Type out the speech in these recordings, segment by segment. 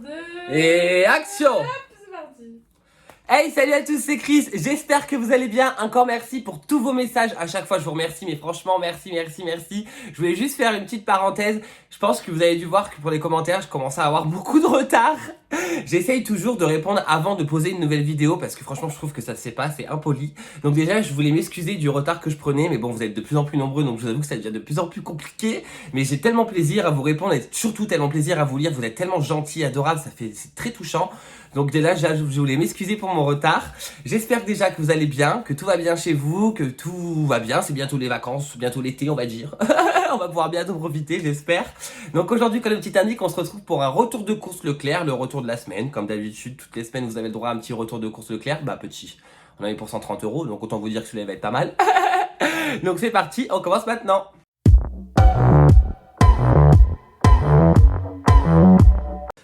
2... Et action! Hop, c'est parti. Hey, salut à tous, c'est Chris, j'espère que vous allez bien. Encore merci pour tous vos messages, à chaque fois je vous remercie, mais franchement merci. Je voulais juste faire une petite parenthèse. Je pense que vous avez dû voir que pour les commentaires, je commence à avoir beaucoup de retard. J'essaye toujours de répondre avant de poser une nouvelle vidéo parce que franchement je trouve que ça se fait pas, c'est impoli. Donc déjà je voulais m'excuser du retard que je prenais, mais bon vous êtes de plus en plus nombreux donc je vous avoue que ça devient de plus en plus compliqué. Mais j'ai tellement plaisir à vous répondre et surtout tellement plaisir à vous lire, vous êtes tellement gentils, adorables, c'est très touchant. Donc déjà je voulais m'excuser pour mon retard. J'espère déjà que vous allez bien, que tout va bien chez vous, que tout va bien, c'est bientôt les vacances, bientôt l'été on va dire. On va pouvoir bientôt profiter j'espère. Donc aujourd'hui comme le petit indique on se retrouve pour un retour de course Leclerc, le retour de la semaine. Comme d'habitude toutes les semaines vous avez le droit à un petit retour de course Leclerc, bah petit. On a eu pour 130 €, donc autant vous dire que celui-là va être pas mal. Donc c'est parti, on commence maintenant.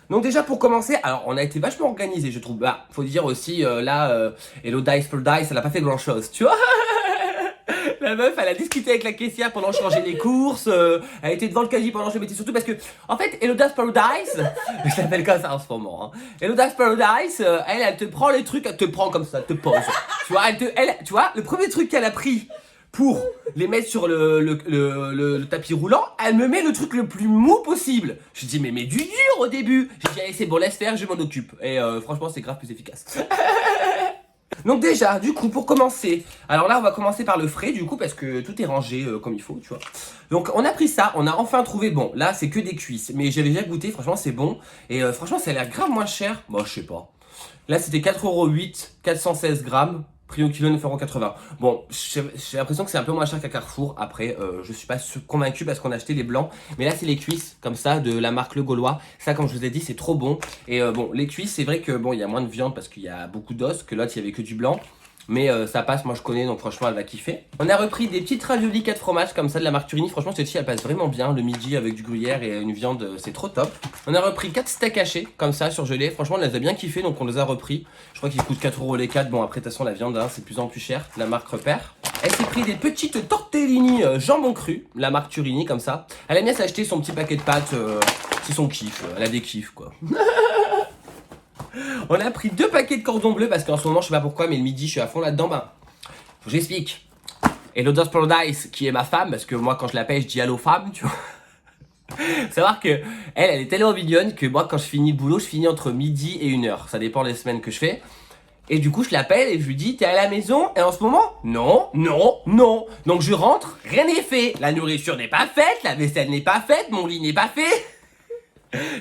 Donc déjà pour commencer, alors on a été vachement organisé je trouve. Bah faut dire aussi Hello Dice for Dice, elle a pas fait grand chose, tu vois. La meuf elle a discuté avec la caissière pendant que je changeais les courses, elle était devant le caddie pendant que je mettais surtout parce que en fait Hello Dice Paradise, je l'appelle comme ça en ce moment hein. Hello Dice Paradise, elle te prend les trucs, elle te prend comme ça, elle te pose. Tu vois, tu vois, le premier truc qu'elle a pris pour les mettre sur le tapis roulant, elle me met le truc le plus mou possible. Je dis mais du dur au début. J'ai dit allez c'est bon laisse faire, je m'en occupe. Et franchement c'est grave plus efficace. Donc déjà, du coup, pour commencer, alors là, on va commencer par le frais, du coup, parce que tout est rangé comme il faut, tu vois. Donc, on a pris ça, on a enfin trouvé, bon, là, c'est que des cuisses, mais j'avais déjà goûté, franchement, c'est bon. Et franchement, ça a l'air grave moins cher. Bon, je sais pas. Là, c'était 4,08 €, 416 grammes. Prix au kilo 9,80 €. Bon, j'ai l'impression que c'est un peu moins cher qu'à Carrefour. Après, je suis pas convaincu parce qu'on a acheté les blancs. Mais là, c'est les cuisses, comme ça, de la marque Le Gaulois. Ça, comme je vous ai dit, c'est trop bon. Et bon, les cuisses, c'est vrai que bon, il y a moins de viande parce qu'il y a beaucoup d'os. Que l'autre, il y avait que du blanc. Mais ça passe, moi je connais, donc franchement elle va kiffer. On a repris des petites raviolis 4 fromages comme ça de la marque Turini. Franchement celle-ci elle passe vraiment bien le midi avec du gruyère et une viande, c'est trop top. On a repris 4 steaks hachés comme ça surgelés. Franchement on les a bien kiffés donc on les a repris. Je crois qu'ils coûtent 4 € les 4. Bon après de toute façon la viande hein, c'est de plus en plus cher. La marque Repère. Elle s'est pris des petites tortellini jambon cru. La marque Turini comme ça. Elle aime bien s'acheter son petit paquet de pâtes. C'est son kiff. Elle a des kiffs quoi. On a pris 2 paquets de cordon bleu parce qu'en ce moment, je sais pas pourquoi, mais le midi, je suis à fond là-dedans. Ben, faut que j'explique. Hello Dice Paradise, qui est ma femme, parce que moi, quand je l'appelle, je dis allô femme, tu vois. Faut savoir que elle est tellement mignonne que moi, quand je finis le boulot, je finis entre midi et 1h. Ça dépend des semaines que je fais. Et du coup, je l'appelle et je lui dis, t'es à la maison? Et en ce moment, non. Donc je rentre, rien n'est fait. La nourriture n'est pas faite, la vaisselle n'est pas faite, mon lit n'est pas fait.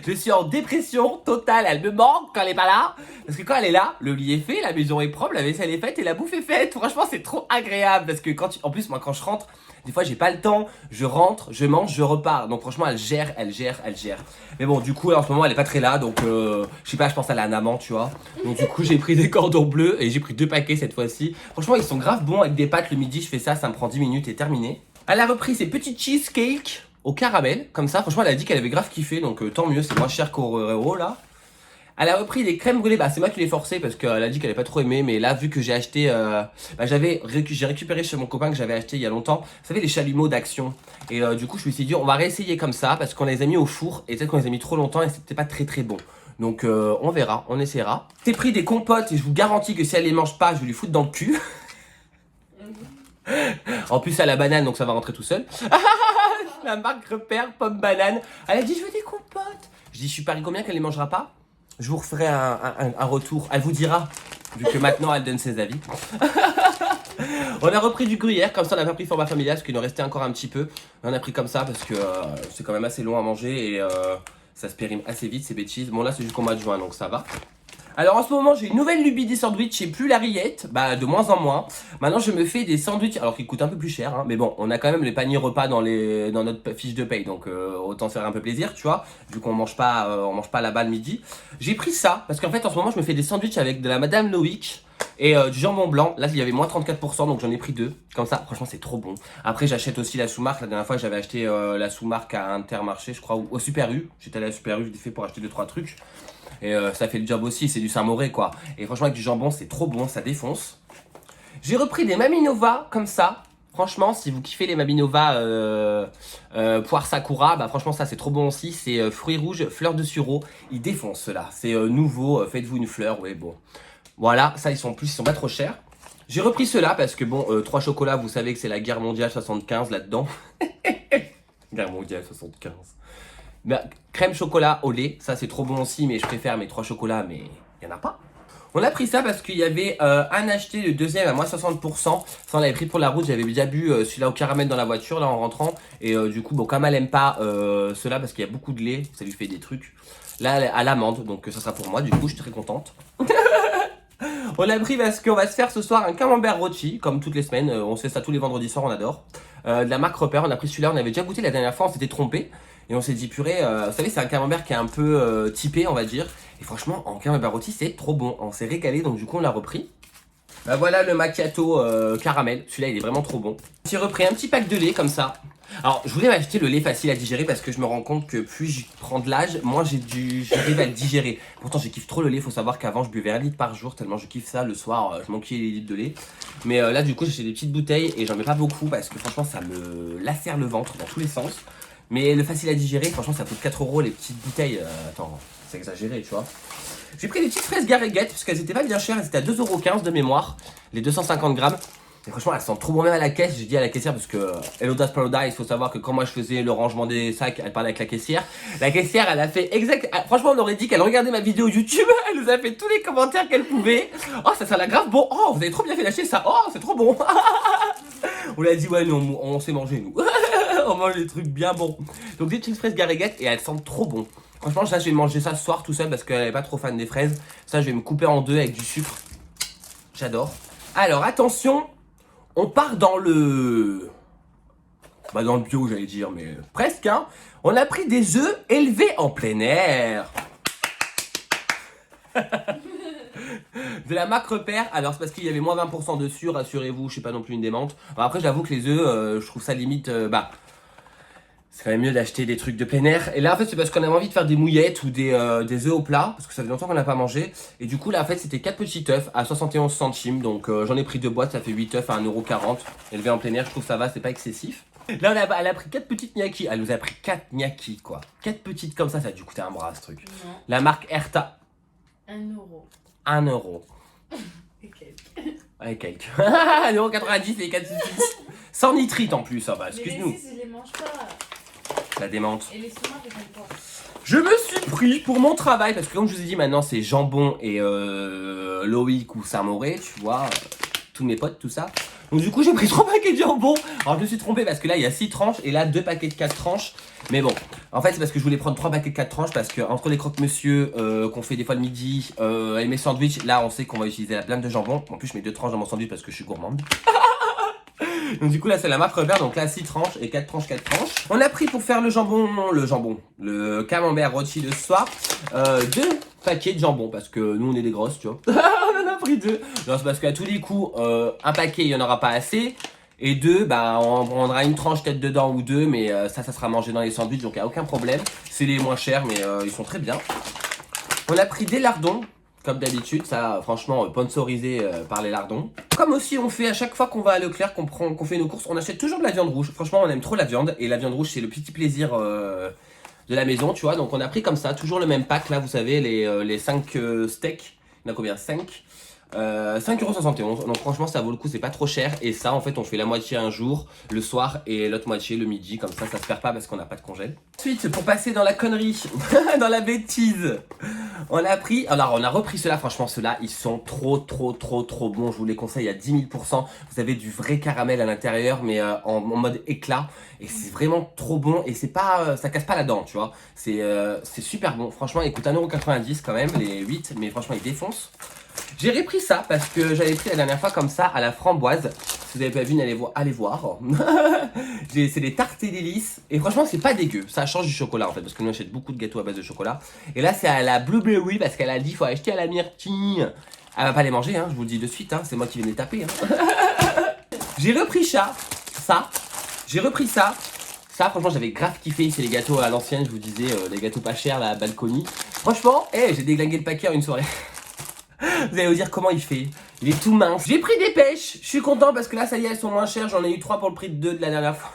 Je suis en dépression totale, elle me manque quand elle est pas là. Parce que quand elle est là, le lit est fait, la maison est propre, la vaisselle est faite et la bouffe est faite. Franchement, c'est trop agréable parce que en plus, moi, quand je rentre, des fois, j'ai pas le temps. Je rentre, je mange, je repars. Donc, franchement, elle gère. Mais bon, du coup, en ce moment, elle est pas très là. Donc, je sais pas, je pense à la amant, tu vois. Donc, du coup, j'ai pris des cordons bleus et j'ai pris 2 paquets cette fois-ci. Franchement, ils sont grave bons avec des pâtes le midi. Je fais ça, ça me prend 10 minutes et terminé. Elle a repris ses petits cheesecakes au caramel, comme ça, franchement elle a dit qu'elle avait grave kiffé, donc tant mieux, c'est moins cher qu'au là. Elle a repris des crèmes brûlées, bah c'est moi qui l'ai forcé parce qu'elle a dit qu'elle avait pas trop aimé, mais là vu que j'ai acheté, j'ai récupéré chez mon copain que j'avais acheté il y a longtemps, vous savez les chalumeaux d'Action, et du coup je me suis dit on va réessayer comme ça, parce qu'on les a mis au four, et peut-être qu'on les a mis trop longtemps et c'était pas très bon. Donc on verra, on essaiera. J'ai pris des compotes et je vous garantis que si elle les mange pas, je vais lui foutre dans le cul. En plus, à la banane, donc ça va rentrer tout seul. La marque Repère, pomme banane. Elle a dit, je veux des compotes. Je dis, je suis parie combien qu'elle les mangera pas? Je vous referai un retour. Elle vous dira, vu que maintenant elle donne ses avis. On a repris du gruyère, comme ça on a pas pris format familial, parce qu'il nous restait encore un petit peu. On a pris comme ça parce que c'est quand même assez long à manger et ça se périme assez vite ces bêtises. Bon là c'est jusqu'au mois de juin, donc ça va. Alors en ce moment j'ai une nouvelle lubie des sandwichs, j'ai plus la rillette, bah de moins en moins. Maintenant je me fais des sandwichs, alors qu'ils coûtent un peu plus cher, hein, mais bon on a quand même les paniers repas dans notre fiche de paye, donc autant se faire un peu plaisir, tu vois, vu qu'on mange pas là-bas le midi. J'ai pris ça, parce qu'en fait en ce moment je me fais des sandwichs avec de la Madame Loïc et du jambon blanc. Là il y avait moins 34%, donc j'en ai pris 2, comme ça franchement c'est trop bon. Après j'achète aussi la sous-marque, la dernière fois j'avais acheté la sous-marque à Intermarché je crois, ou au Super U, j'étais allé à la Super U, j'ai fait pour acheter 2-3 trucs. Et ça fait le job aussi, c'est du Saint-Mauré quoi. Et franchement avec du jambon c'est trop bon, ça défonce. J'ai repris des Maminova comme ça. Franchement, si vous kiffez les Maminova poire sakura, bah franchement ça c'est trop bon aussi. C'est fruits rouges, fleurs de sureau. Ils défoncent ceux-là. C'est nouveau, faites-vous une fleur, ouais bon. Voilà, ça ils sont pas trop chers. J'ai repris ceux-là parce que bon, 3 chocolats, vous savez que c'est la guerre mondiale 75 là-dedans. Guerre mondiale 75. Bah, crème chocolat au lait, ça c'est trop bon aussi, mais je préfère mes 3 chocolats, mais il n'y en a pas. On a pris ça parce qu'il y avait un acheté, le deuxième à moins 60%. Ça on l'avait pris pour la route, j'avais déjà bu celui-là au caramel dans la voiture là en rentrant. Et du coup, bon, comme elle aime pas ceux-là parce qu'il y a beaucoup de lait, ça lui fait des trucs. Là, à l'amande, donc ça sera pour moi, du coup je suis très contente. On l'a pris parce qu'on va se faire ce soir un camembert rôti, comme toutes les semaines. On se fait ça tous les vendredis soirs, on adore. De la marque Repère, on a pris celui-là, on avait déjà goûté la dernière fois, on s'était trompé. Et on s'est dit purée, vous savez c'est un camembert qui est un peu typé on va dire. Et franchement en camembert rôti c'est trop bon, on s'est régalé donc du coup on l'a repris. Bah voilà le macchiato caramel, celui-là il est vraiment trop bon. J'ai repris un petit pack de lait comme ça. Alors je voulais m'acheter le lait facile à digérer parce que je me rends compte que plus je prends de l'âge, moins j'arrive à le digérer. Pourtant je kiffe trop le lait, faut savoir qu'avant je buvais 1 litre par jour tellement je kiffe ça, le soir je manquais les litres de lait. Mais là du coup j'ai des petites bouteilles et j'en mets pas beaucoup parce que franchement ça me lacère le ventre dans tous les sens. Mais le facile à digérer, franchement ça coûte 4 € les petites bouteilles, attends c'est exagéré tu vois. J'ai pris des petites fraises Gariguette parce qu'elles étaient pas bien chères, elles étaient à 2,15 € de mémoire, les 250 grammes. Et franchement elles sentent trop bon même à la caisse, j'ai dit à la caissière parce que Hello Das Paradise, il faut savoir que quand moi je faisais le rangement des sacs, elle parlait avec la caissière. La caissière elle a fait exact, franchement on aurait dit qu'elle regardait ma vidéo YouTube, elle nous a fait tous les commentaires qu'elle pouvait. Oh ça sent la grave bon, oh vous avez trop bien fait d'acheter ça, oh c'est trop bon. On lui a dit ouais nous on sait manger nous. On mange des trucs bien bons. Donc des petites fraises Gariguette et elles sentent trop bon. Franchement ça je vais manger ça ce soir tout seul parce qu'elle est pas trop fan des fraises. Ça je vais me couper en deux avec du sucre. J'adore. Alors attention, on part dans le... Bah dans le bio j'allais dire mais presque hein. On a pris des œufs élevés en plein air. De la marque Repère, alors c'est parce qu'il y avait moins 20% dessus, rassurez-vous, je suis pas non plus une démente. Alors après j'avoue que les œufs, je trouve ça limite, c'est quand même mieux d'acheter des trucs de plein air. Et là en fait c'est parce qu'on avait envie de faire des mouillettes ou des œufs au plat, parce que ça fait longtemps qu'on n'a pas mangé. Et du coup là en fait c'était 4 petits œufs à 71 centimes, donc j'en ai pris 2 boîtes, ça fait 8 œufs à 1,40 €. Élevé en plein air, je trouve que ça va, c'est pas excessif. Là elle a pris 4 petites gnocchis, elle nous a pris 4 gnocchis quoi. 4 petites comme ça a dû coûter un bras ce truc. Non. La marque Erta. 1 €. 1 €. Et quelques. Ouais, quelques. 1,90 € et 4 petits. Sans nitrite en plus, ça va, excuse-nous. Mais les 6, je les mange pas. La démente. Et les tomates, je les pas. Je me suis pris pour mon travail, parce que comme je vous ai dit, maintenant c'est Jambon et Loïc ou Saint-Mauré, tu vois, tous mes potes, tout ça. Donc du coup j'ai pris 3 paquets de jambon. Alors je me suis trompé parce que là il y a 6 tranches et là 2 paquets de 4 tranches. Mais bon, en fait c'est parce que je voulais prendre 3 paquets de 4 tranches parce que entre les croque-monsieur qu'on fait des fois le midi et mes sandwichs, là on sait qu'on va utiliser la blinde de jambon. En plus je mets 2 tranches dans mon sandwich parce que je suis gourmande. Donc du coup là c'est la marque Repère, donc là 6 tranches et 4 tranches, 4 tranches. On a pris pour faire le camembert rôti de ce soir, 2 paquets de jambon parce que nous on est des grosses tu vois. On en a pris 2. Non c'est parce qu'à tous les coups, un paquet il n'y en aura pas assez. Et 2, bah on prendra une tranche peut-être dedans ou 2, mais ça sera mangé dans les sandwichs donc il n'y a aucun problème. C'est les moins chers mais ils sont très bien. On a pris des lardons. Comme d'habitude, ça franchement sponsorisé par les lardons. Comme aussi on fait à chaque fois qu'on va à Leclerc, qu'on fait nos courses, on achète toujours de la viande rouge. Franchement on aime trop la viande et la viande rouge c'est le petit plaisir de la maison, tu vois. Donc on a pris comme ça, toujours le même pack là, vous savez, les 5 steaks. Il y en a combien? 5 5,71 €. Donc franchement ça vaut le coup, c'est pas trop cher. Et ça en fait on fait la moitié un jour, le soir, et l'autre moitié le midi. Comme ça se perd pas parce qu'on n'a pas de congèle. Ensuite pour passer dans la connerie, dans la bêtise, on a pris, alors on a repris ceux-là. Franchement ceux-là ils sont trop bons. Je vous les conseille à 10 000%. Vous avez du vrai caramel à l'intérieur mais en mode éclat. Et c'est vraiment trop bon et c'est pas, ça casse pas la dent tu vois. C'est super bon. Franchement il coûte 1,90 € quand même les 8, mais franchement il défonce. J'ai repris ça parce que j'avais pris la dernière fois comme ça à la framboise. Si vous n'avez pas vu, allez voir. C'est des tartes et délices. Et franchement, c'est pas dégueu. Ça change du chocolat en fait. Parce que nous, on achète beaucoup de gâteaux à base de chocolat. Et là, c'est à la blueberry parce qu'elle a dit qu'il faut acheter à la myrtille. Elle va pas les manger, hein, je vous le dis de suite. Hein, c'est moi qui viens les taper. Hein. J'ai repris ça. J'ai repris ça. Ça, franchement, j'avais grave kiffé. C'est les gâteaux à l'ancienne, je vous disais, les gâteaux pas chers, la balconie. Franchement, j'ai déglingué le paquet en une soirée. Vous allez vous dire comment il fait. Il est tout mince. J'ai pris des pêches. Je suis content parce que là, ça y est, elles sont moins chères. J'en ai eu 3 pour le prix de 2 de la dernière fois.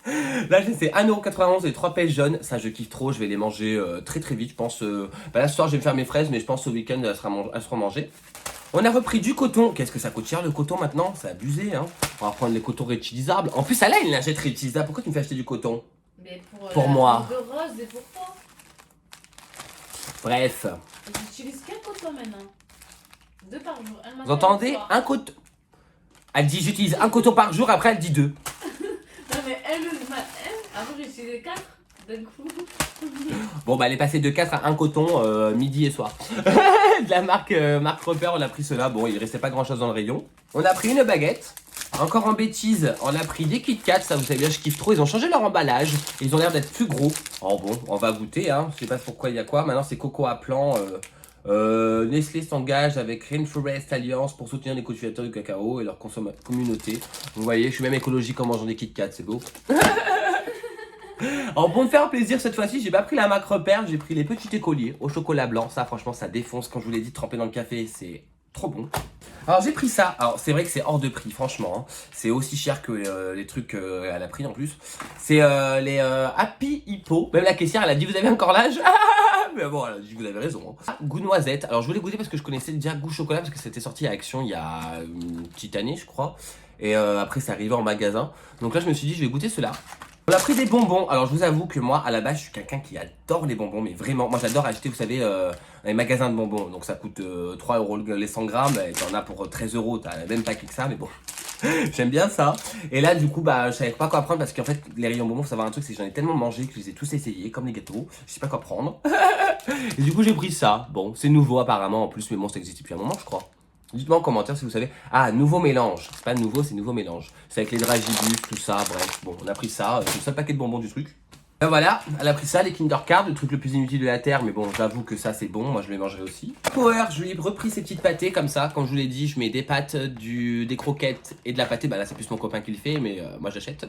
Là, c'est 1,91€ les 3 pêches jaunes. Ça, je kiffe trop. Je vais les manger très très vite. Je pense. Là, ce soir, je vais me faire mes fraises, mais je pense au week-end, elles seront mangées. On a repris du coton. Qu'est-ce que ça coûte cher le coton maintenant? C'est abusé, hein. On va prendre les cotons réutilisables. En plus, elle a une lingette réutilisable. Pourquoi tu me fais acheter du coton? Mais Pour moi. De rose et pour toi. Bref. J'utilise quel coton maintenant? 2 par jour. Vous entendez? Un coton. Elle dit j'utilise un coton par jour, après elle dit 2. Non mais elle, avant j'ai utilisé 4 d'un coup. Bon bah elle est passée de 4 à 1 coton midi et soir. De la marque Repère, on a pris cela. Bon, il restait pas grand chose dans le rayon. On a pris une baguette. Encore en bêtise, on a pris des Kit Kat, ça vous savez bien, je kiffe trop. Ils ont changé leur emballage, ils ont l'air d'être plus gros. Oh bon, on va goûter, hein. Je sais pas pourquoi il y a quoi. Maintenant c'est coco à plan. Nestlé s'engage avec Rainforest Alliance pour soutenir les cultivateurs du cacao et leur communauté. Vous voyez, je suis même écologique en mangeant des Kit Kat, c'est beau. Alors pour me faire plaisir cette fois-ci, j'ai pas pris la marque Repère, j'ai pris les petits écoliers au chocolat blanc. Ça franchement ça défonce, comme je vous l'ai dit, trempé dans le café, c'est trop bon. Alors j'ai pris ça, alors c'est vrai que c'est hors de prix franchement, hein. C'est aussi cher que les trucs à la prix en plus. C'est les Happy Hippo, même la caissière elle a dit vous avez encore l'âge. Mais bon elle a dit vous avez raison, hein. Goût noisette, alors je voulais goûter parce que je connaissais déjà goût chocolat parce que c'était sorti à Action il y a une petite année je crois. Et après c'est arrivé en magasin, donc là je me suis dit je vais goûter cela. On a pris des bonbons. Alors je vous avoue que moi à la base je suis quelqu'un qui adore les bonbons, mais vraiment moi j'adore acheter, vous savez, dans les magasins de bonbons. Donc ça coûte 3€ les 100 grammes, et t'en as pour 13€, t'as le même paquet que ça, mais bon. J'aime bien ça. Et là du coup bah je savais pas quoi prendre parce qu'en fait les rayons bonbons, faut savoir un truc, c'est que j'en ai tellement mangé que je les ai tous essayés comme les gâteaux. Je sais pas quoi prendre. Et du coup j'ai pris ça. Bon c'est nouveau apparemment en plus, mais bon ça existe depuis un moment je crois. Dites-moi en commentaire si vous savez. Ah, nouveau mélange. C'est pas nouveau, c'est nouveau mélange. C'est avec les dragibus, tout ça, bref. Bon, on a pris ça. C'est le seul paquet de bonbons du truc. Et voilà, elle a pris ça, les Kinder Card, le truc le plus inutile de la Terre. Mais bon, j'avoue que ça, c'est bon. Moi, je les mangerai aussi. Power, je lui ai repris ces petites pâtées comme ça. Comme je vous l'ai dit, je mets des pâtes, des croquettes et de la pâtée. Bah là, c'est plus mon copain qui le fait, mais moi, j'achète.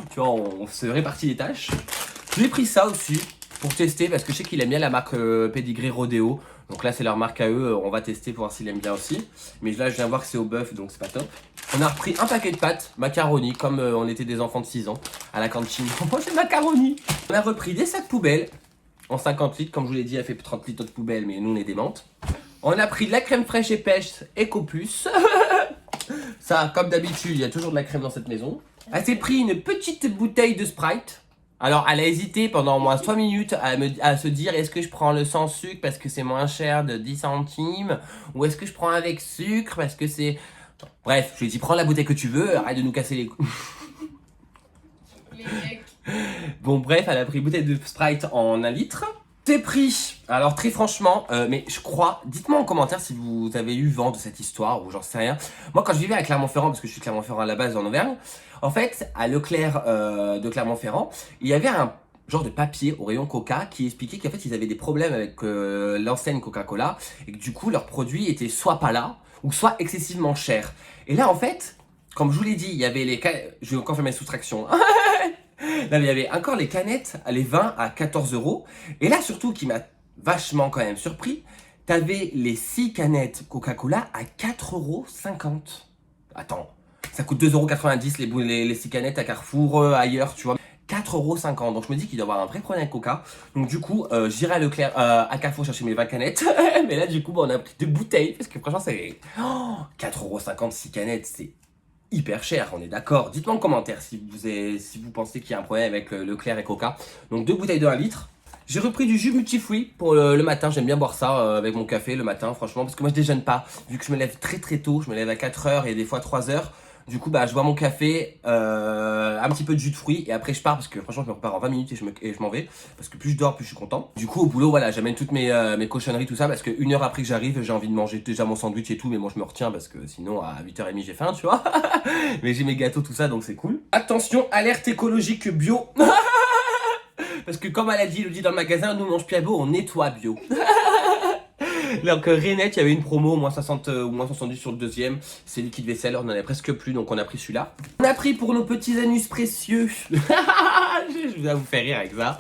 Tu vois, on se répartit les tâches. Je lui ai pris ça aussi pour tester parce que je sais qu'il aime bien la marque Pedigree Rodeo. Donc là c'est leur marque à eux, on va tester pour voir s'il aime bien aussi. Mais là je viens voir que c'est au bœuf donc c'est pas top. On a repris un paquet de pâtes, macaroni, comme on était des enfants de 6 ans à la cantine. Moi c'est macaroni. On a repris des sacs poubelles en 50 litres, comme je vous l'ai dit elle fait 30 litres de poubelle mais nous on est des menthes. On a pris de la crème fraîche épaisse Ecopus. Ça comme d'habitude il y a toujours de la crème dans cette maison. Elle s'est pris une petite bouteille de Sprite. Alors elle a hésité pendant au moins 3 minutes à se dire est-ce que je prends le sans sucre parce que c'est moins cher de 10 centimes ou est-ce que je prends avec sucre parce que c'est... Bref, je lui ai dit prends la bouteille que tu veux, arrête de nous casser les couilles. Les mecs. Bon bref, elle a pris une bouteille de Sprite en 1 litre. C'est pris. Alors très franchement, mais je crois, dites-moi en commentaire si vous avez eu vent de cette histoire ou j'en sais rien. Moi quand je vivais à Clermont-Ferrand, parce que je suis Clermont-Ferrand à la base en Auvergne, en fait à Leclerc de Clermont-Ferrand, il y avait un genre de papier au rayon Coca qui expliquait qu'en fait ils avaient des problèmes avec l'enseigne Coca-Cola et que du coup leurs produits étaient soit pas là ou soit excessivement chers. Et là en fait, comme je vous l'ai dit, il y avait les... Je vais encore faire mes soustractions. Là, il y avait encore les canettes, les vins à 14€. Et là, surtout, qui m'a vachement quand même surpris, t'avais les 6 canettes Coca-Cola à 4,50€. Attends, ça coûte 2,90€ les 6 canettes à Carrefour, ailleurs, tu vois. 4,50€. Donc je me dis qu'il doit y avoir un vrai problème avec Coca. Donc du coup, j'irai à Leclerc, à Carrefour chercher mes 20 canettes. Mais là, du coup, on a pris 2 bouteilles. Parce que franchement, c'est 4,50€, 6 canettes, c'est hyper cher, on est d'accord. Dites-moi en commentaire si vous pensez qu'il y a un problème avec Leclerc et Coca. Donc 2 bouteilles de 1 litre. J'ai repris du jus multifruit pour le matin. J'aime bien boire ça avec mon café le matin, franchement. Parce que moi je déjeune pas. Vu que je me lève très très tôt, je me lève à 4h et des fois 3h. Du coup, bah, je bois mon café, un petit peu de jus de fruits et après je pars parce que franchement, je me prépare en 20 minutes et je m'en vais. Parce que plus je dors, plus je suis content. Du coup, au boulot, voilà, j'amène toutes mes cochonneries, tout ça. Parce que 1 heure après que j'arrive, j'ai envie de manger déjà mon sandwich et tout. Mais moi, je me retiens parce que sinon, à 8h30, j'ai faim, tu vois. Mais j'ai mes gâteaux, tout ça, donc c'est cool. Attention, alerte écologique bio. Parce que comme elle a dit, le dit dans le magasin, nous, on mange plus à bio, on nettoie bio. Donc Renette, il y avait une promo, moins 60 ou moins 70 sur le deuxième. C'est liquide vaisselle, on en avait presque plus, donc on a pris celui-là. On a pris pour nos petits anus précieux Je vais vous faire rire avec ça.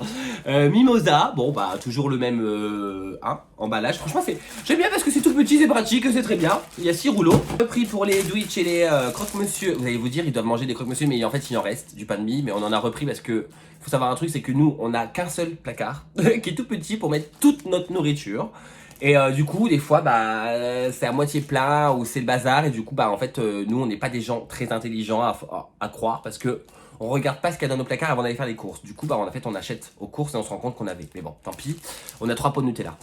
Mimosa, bon bah toujours le même emballage. Franchement j'aime bien parce que c'est tout petit, c'est pratique, c'est très bien. Il y a 6 rouleaux. Le prix pour les Twitch et les croque-monsieur. Vous allez vous dire ils doivent manger des croque-monsieur, mais en fait il en reste du pain de mie, mais on en a repris parce que faut savoir un truc, c'est que nous on a qu'un seul placard qui est tout petit pour mettre toute notre nourriture. Et du coup des fois bah c'est à moitié plein ou c'est le bazar et du coup bah en fait nous on n'est pas des gens très intelligents à croire parce que on regarde pas ce qu'il y a dans nos placards avant d'aller faire les courses. Du coup bah en fait on achète aux courses et on se rend compte qu'on avait. Mais bon tant pis, on a 3 pots de Nutella.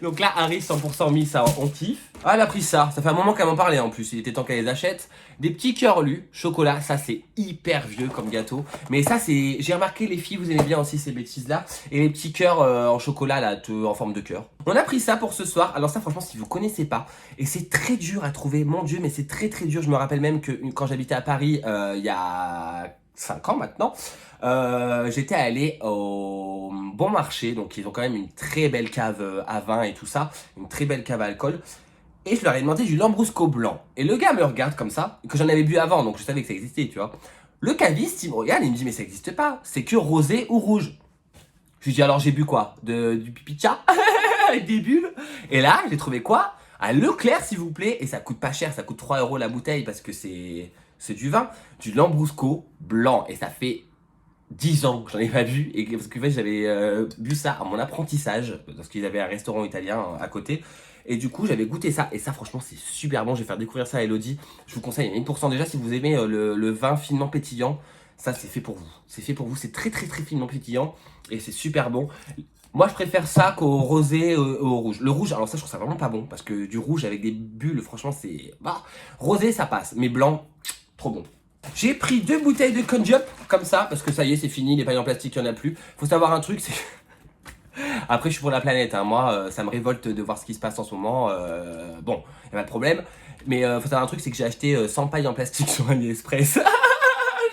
Donc là, Harry 100% mis, ça on kiffe. Ah, elle a pris ça, ça fait un moment qu'elle m'en parlait en plus, il était temps qu'elle les achète. Des petits cœurs lus, chocolat, ça c'est hyper vieux comme gâteau. Mais ça c'est, j'ai remarqué les filles, vous aimez bien aussi ces bêtises là. Et les petits cœurs en chocolat là, en forme de cœur. On a pris ça pour ce soir, alors ça franchement si vous connaissez pas, et c'est très dur à trouver, mon dieu mais c'est très dur. Je me rappelle même que quand j'habitais à Paris il y a 5 ans maintenant, j'étais allé au Bon Marché, donc ils ont quand même une très belle cave à vin et tout ça, une très belle cave à alcool. Et je leur ai demandé du Lambrusco blanc. Et le gars me regarde comme ça, que j'en avais bu avant, donc je savais que ça existait, tu vois. Le caviste, il me regarde et il me dit, mais ça n'existe pas, c'est que rosé ou rouge. Je lui dis, alors j'ai bu quoi? Du pipi de chat avec des bulles. Et là, j'ai trouvé quoi? À Leclerc, s'il vous plaît, et ça coûte pas cher, ça coûte 3 € la bouteille parce que c'est du vin, du Lambrusco blanc. Et ça fait 10 ans que j'en ai pas bu, et parce que en fait, j'avais bu ça à mon apprentissage, parce qu'ils avaient un restaurant italien à côté. Et du coup, j'avais goûté ça. Et ça, franchement, c'est super bon. Je vais faire découvrir ça à Elodie. Je vous conseille, il y a 1000% déjà si vous aimez le vin finement pétillant. Ça, c'est fait pour vous. C'est fait pour vous. C'est très finement pétillant. Et c'est super bon. Moi, je préfère ça qu'au rosé, au rouge. Le rouge, alors ça, je trouve ça vraiment pas bon. Parce que du rouge avec des bulles, franchement, c'est... Bah, rosé, ça passe. Mais blanc, trop bon. J'ai pris 2 bouteilles de Conjup, comme ça. Parce que ça y est, c'est fini. Les pailles en plastique, il n'y en a plus. Faut savoir un truc, c'est... Après, je suis pour la planète, hein. Moi, ça me révolte de voir ce qui se passe en ce moment. Bon, il n'y a pas de problème. Mais faut savoir un truc, c'est que j'ai acheté 100 pailles en plastique sur AliExpress.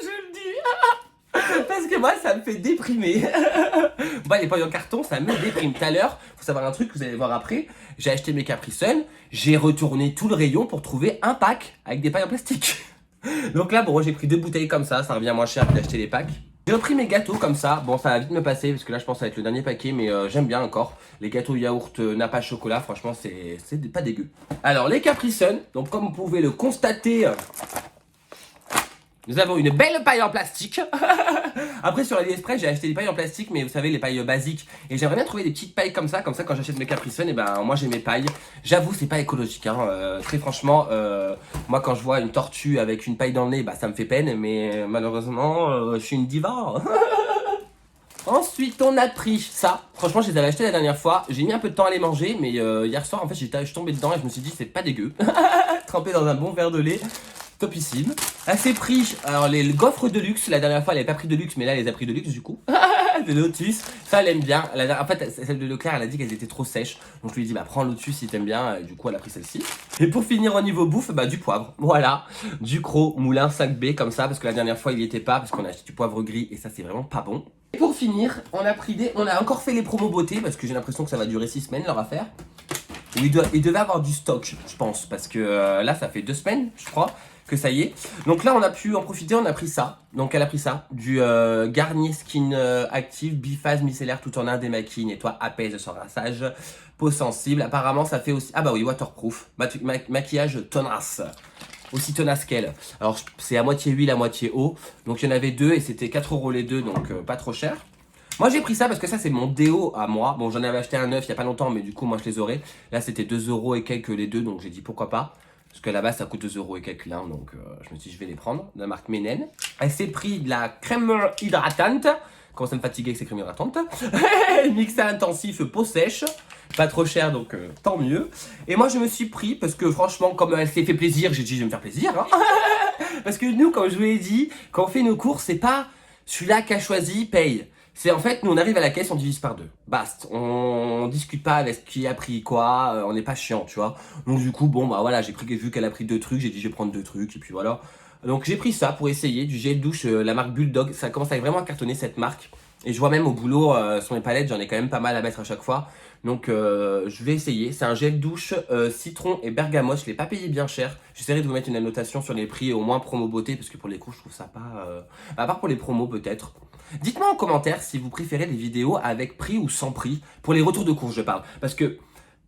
Je le dis. Parce que moi, ça me fait déprimer. Bah, les pailles en carton, ça me déprime. Tout à l'heure, faut savoir un truc, vous allez voir après. J'ai acheté mes Capri Sun. J'ai retourné tout le rayon pour trouver un pack avec des pailles en plastique. Donc là, bon, j'ai pris 2 bouteilles comme ça revient moins cher que d'acheter les packs. J'ai repris mes gâteaux comme ça, bon ça va vite me passer parce que là je pense que ça va être le dernier paquet, mais j'aime bien encore. Les gâteaux yaourt napa chocolat, franchement c'est pas dégueu. Alors les Capri Sun, donc comme vous pouvez le constater, nous avons une belle paille en plastique. Après sur AliExpress j'ai acheté des pailles en plastique, mais vous savez les pailles basiques. Et j'aimerais bien trouver des petites pailles comme ça quand j'achète mes Capri Sun, et ben moi j'ai mes pailles. J'avoue c'est pas écologique, hein. Très franchement, moi quand je vois une tortue avec une paille dans le nez, bah ça me fait peine, mais malheureusement je suis une diva. Ensuite on a pris ça, franchement je les avais achetés la dernière fois, j'ai mis un peu de temps à les manger, mais hier soir en fait je suis tombé dedans et je me suis dit c'est pas dégueu. Trempé dans un bon verre de lait. Topissime. Elle s'est pris, alors les gaufres de luxe, la dernière fois elle avait pas pris de luxe, mais là elle les a pris de luxe du coup. De Lotus, ça elle aime bien. En fait celle de Leclerc elle a dit qu'elles étaient trop sèches, donc je lui ai dit bah prends Lotus si t'aimes bien, et du coup elle a pris celle-ci. Et pour finir au niveau bouffe, bah du poivre, voilà, du Cros Moulin 5B comme ça, parce que la dernière fois il y était pas, parce qu'on a acheté du poivre gris et ça c'est vraiment pas bon. Et pour finir, on a encore fait les promos beauté, parce que j'ai l'impression que ça va durer 6 semaines leur affaire. Il devait avoir du stock, je pense, parce que là ça fait 2 semaines, je crois, que ça y est. Donc là on a pu en profiter, on a pris ça. Donc elle a pris ça, du Garnier Skin Active Biphase micellaire tout en un démaquille, nettoie, apaise sans rinçage, peau sensible. Apparemment ça fait aussi, ah bah oui, waterproof, maquillage tenace. Aussi tenace qu'elle. Alors c'est à moitié huile, à moitié eau. Donc il y en avait 2 et c'était 4 € les 2, donc pas trop cher. Moi j'ai pris ça parce que ça c'est mon déo à moi. Bon j'en avais acheté un neuf il y a pas longtemps, mais du coup moi je les aurais. Là c'était 2 € et quelques les 2, donc j'ai dit pourquoi pas. Parce qu'à la base ça coûte 2 € et quelques l'un, donc je me suis dit je vais les prendre. De la marque Menen. Elle s'est pris de la crème hydratante. Commence à me fatiguer avec ces crèmes hydratantes. Mixé intensif, peau sèche. Pas trop cher, donc tant mieux. Et moi je me suis pris, parce que franchement comme elle s'est fait plaisir, j'ai dit je vais me faire plaisir, hein. Parce que nous, comme je vous l'ai dit, quand on fait nos courses, c'est pas celui-là qui a choisi paye. C'est en fait, nous on arrive à la caisse, on divise par 2. Basta, on discute pas avec qui a pris quoi, on n'est pas chiant, tu vois. Donc du coup, bon bah voilà, vu qu'elle a pris 2 trucs, j'ai dit je vais prendre 2 trucs, et puis voilà. Donc j'ai pris ça pour essayer, du gel douche, la marque Bulldog. Ça commence à vraiment cartonner cette marque. Et je vois même au boulot, sur mes palettes, j'en ai quand même pas mal à mettre à chaque fois. Donc je vais essayer. C'est un gel douche citron et bergamote. Je l'ai pas payé bien cher. J'essaierai de vous mettre une annotation sur les prix, au moins promo beauté, parce que pour les coups, je trouve ça pas... à part pour les promos peut-être. Dites-moi en commentaire si vous préférez les vidéos avec prix ou sans prix. Pour les retours de course, je parle. Parce que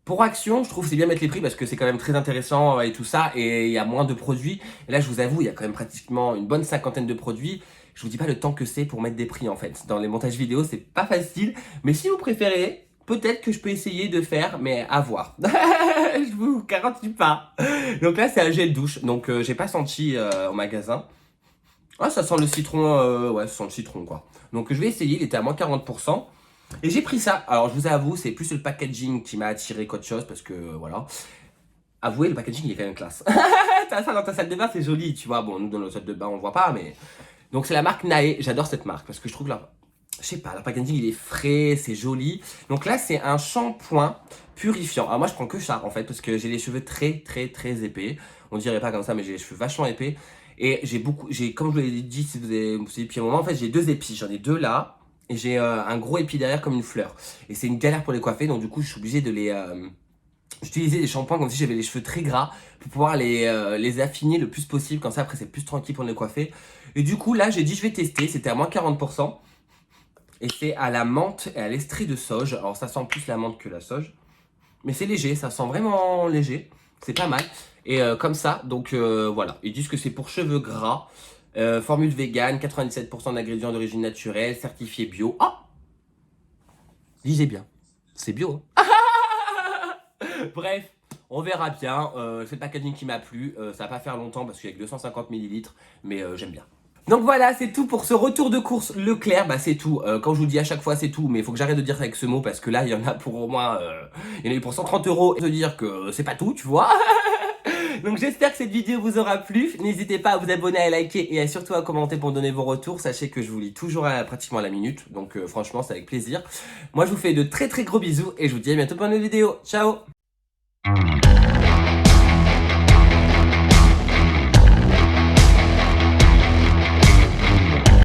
pour Action, je trouve que c'est bien mettre les prix parce que c'est quand même très intéressant et tout ça. Et il y a moins de produits. Et là, je vous avoue, il y a quand même pratiquement une bonne cinquantaine de produits. Je vous dis pas le temps que c'est pour mettre des prix en fait. Dans les montages vidéo, c'est pas facile. Mais si vous préférez, peut-être que je peux essayer de faire, mais à voir. Je vous garantis pas. Donc là, c'est un gel douche. Donc j'ai pas senti au magasin. Ah, ça sent le citron. Ouais, ça sent le citron quoi. Donc je vais essayer. Il était à moins 40%. Et j'ai pris ça. Alors je vous avoue, c'est plus le packaging qui m'a attiré qu'autre chose parce que voilà. Avouez, le packaging il est quand même classe. T'as ça dans ta salle de bain, c'est joli, tu vois. Bon, nous dans notre salle de bain, on voit pas, mais. Donc c'est la marque Nae. J'adore cette marque parce que je trouve que je sais pas, le packaging il est frais, c'est joli. Donc là, c'est un shampoing purifiant. Alors moi, je prends que ça en fait parce que j'ai les cheveux très épais. On dirait pas comme ça, mais j'ai les cheveux vachement épais. Et comme je vous l'ai dit, si vous avez depuis un moment, en fait, j'ai 2 épis. J'en ai 2 là. Et j'ai un gros épi derrière comme une fleur. Et c'est une galère pour les coiffer, donc du coup je suis obligé de j'utilisais des shampoings comme si j'avais les cheveux très gras pour pouvoir les affiner le plus possible. Comme ça après c'est plus tranquille pour les coiffer. Et du coup là j'ai dit je vais tester, c'était à moins 40%. Et c'est à la menthe et à l'estrie de sauge. Alors ça sent plus la menthe que la sauge. Mais c'est léger, ça sent vraiment léger. C'est pas mal. Et comme ça, donc voilà. Ils disent que c'est pour cheveux gras. Formule vegan, 97% d'ingrédients d'origine naturelle, certifié bio. Ah, lisez bien, c'est bio. Hein. Bref, on verra bien. C'est le packaging qui m'a plu. Ça va pas faire longtemps parce qu'il y a que 250 ml, mais j'aime bien. Donc voilà, c'est tout pour ce retour de course Leclerc. Bah c'est tout. Quand je vous dis à chaque fois c'est tout, mais il faut que j'arrête de dire ça avec ce mot parce que là il y en a pour au moins, il y en a eu pour 130 €. Et de dire que c'est pas tout, tu vois. Donc j'espère que cette vidéo vous aura plu. N'hésitez pas à vous abonner, à liker et à surtout à commenter pour donner vos retours. Sachez que je vous lis toujours pratiquement à la minute. Donc franchement c'est avec plaisir. Moi je vous fais de très gros bisous et je vous dis à bientôt pour une nouvelle vidéo. Ciao.